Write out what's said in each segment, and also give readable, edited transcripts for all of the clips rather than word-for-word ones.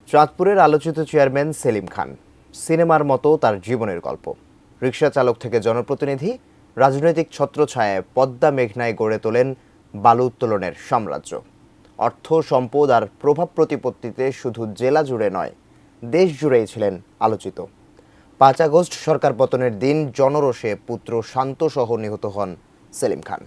চাঁদপুরের আলোচিত চেয়ারম্যান সেলিম খান। সিনেমার মতো তার জীবনের গল্প। রিকশা চালক থেকে জনপ্রতিনিধি, রাজনৈতিক ছত্রছায়ায় পদ্মা মেঘনায় গড়ে তোলেন বালু উত্তোলনের সাম্রাজ্য। অর্থ, সম্পদ আর প্রভাব প্রতিপত্তিতে শুধু জেলা জুড়ে নয়, দেশ জুড়েই ছিলেন আলোচিত। ৫ আগস্ট সরকার পতনের দিন জনরোষে পুত্র শান্ত সহ নিহত হন সেলিম খান।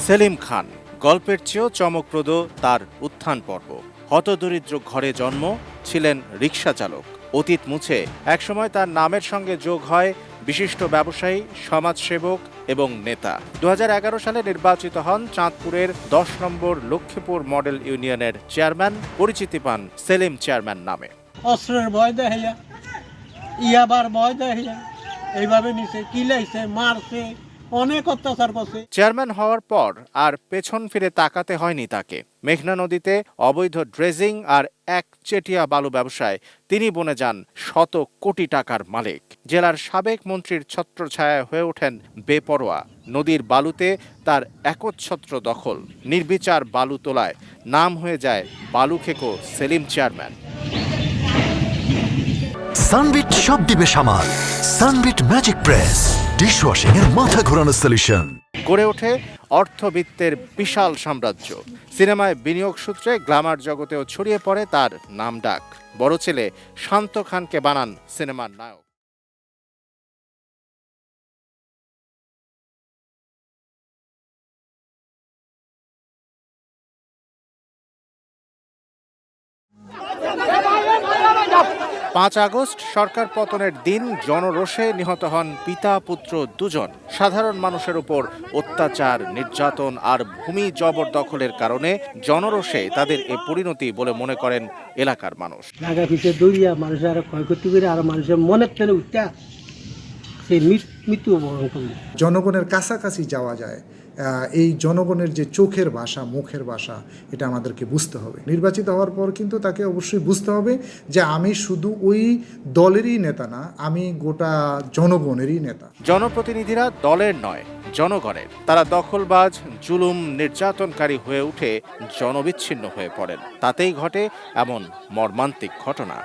সেলিম খান গল্পের চেয়েও চমকপ্রদ তার উত্থান পর্ব। হতদরিদ্র ঘরে জন্ম, ছিলেন রিকশা চালক। অতীত মুছে একসময় তার নামের সঙ্গে যোগ হয় বিশিষ্ট ব্যবসায়ী, সমাজসেবক এবং নেতা। ২০১১ সালে নির্বাচিত হন চাঁদপুরের ১০ নম্বর লক্ষ্মীপুর মডেল ইউনিয়নের চেয়ারম্যান। পরিচিতি পান সেলিম চেয়ারম্যান নামে। অস্ত্রের ভয় দেখাইয়া, ইয়াবার ভয় দেখাইয়া এইভাবে নিছে, কিলাইছে, মারছে, অনেক অত্যাচার করছে। চেয়ারম্যান হওয়ার পর আর পেছন ফিরে তাকাতে হয়নি তাকে। মেঘনা নদীতে অবৈধ ড্রেজিং আর একচেটিয়া বালু ব্যবসায় তিনি বনে যান শত কোটি টাকার মালিক। জেলার সাবেক মন্ত্রীর ছত্রছায়ায় হয়ে ওঠেন বেপরোয়া। নদীর বালুতে তার একচ্ছত্র দখল। নির্বিচার বালু তোলায় নাম হয়ে যায় বালু খেকো সেলিম চেয়ারম্যান। সানবিট সব দিবে সামাল। সানবিট ম্যাজিক প্রেস ডিশওয়াশিং এর মাথা ঘোরানো সলিউশন। গড়ে ওঠে অর্থবিত্তের বিশাল সাম্রাজ্য। সিনেমায় বিনিয়োগ সূত্রে গ্ল্যামার জগতেও ছড়িয়ে পড়ে তার নাম ডাক। বড় ছেলে শান্ত খানকে বানান সিনেমার নায়ক। পাঁচ আগস্ট সরকার পতনের দিন জনরোষে নিহত হন পিতা পুত্র দুজন। সাধারণ মানুষের উপর অত্যাচার, নির্যাতন আর ভূমি জবরদখলের কারণে জনরোষে তাদের এ পরিণতি বলে মনে করেন এলাকার মানুষ। লাগা পিছিয়ে দৌড়িয়া মানুষের আরো ক্ষয়ক্ষতি করে আর মানুষের মনের টেনে উঠতে সেই মৃত্যুবরণ করল। জনগণের কাছাকাছি যাওয়া যায়, এই জনগণের যে চোখের ভাষা, মুখের ভাষা, এটা আমাদেরকে বুঝতে হবে। নির্বাচিত হওয়ার পর কিন্তু তাকে অবশ্যই বুঝতে হবে যে আমি শুধু ওই দলেরই নেতা না, আমি গোটা জনগণেরই নেতা। জনপ্রতিনিধিরা দলের নয়, জনগণের। তারা দখলবাজ, জুলুম, নির্যাতনকারী হয়ে উঠে জনবিচ্ছিন্ন হয়ে পড়েন। তাতেই ঘটে এমন মর্মান্তিক ঘটনা।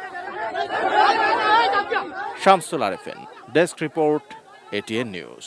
Shamsul Arefin, desk report, ATN news.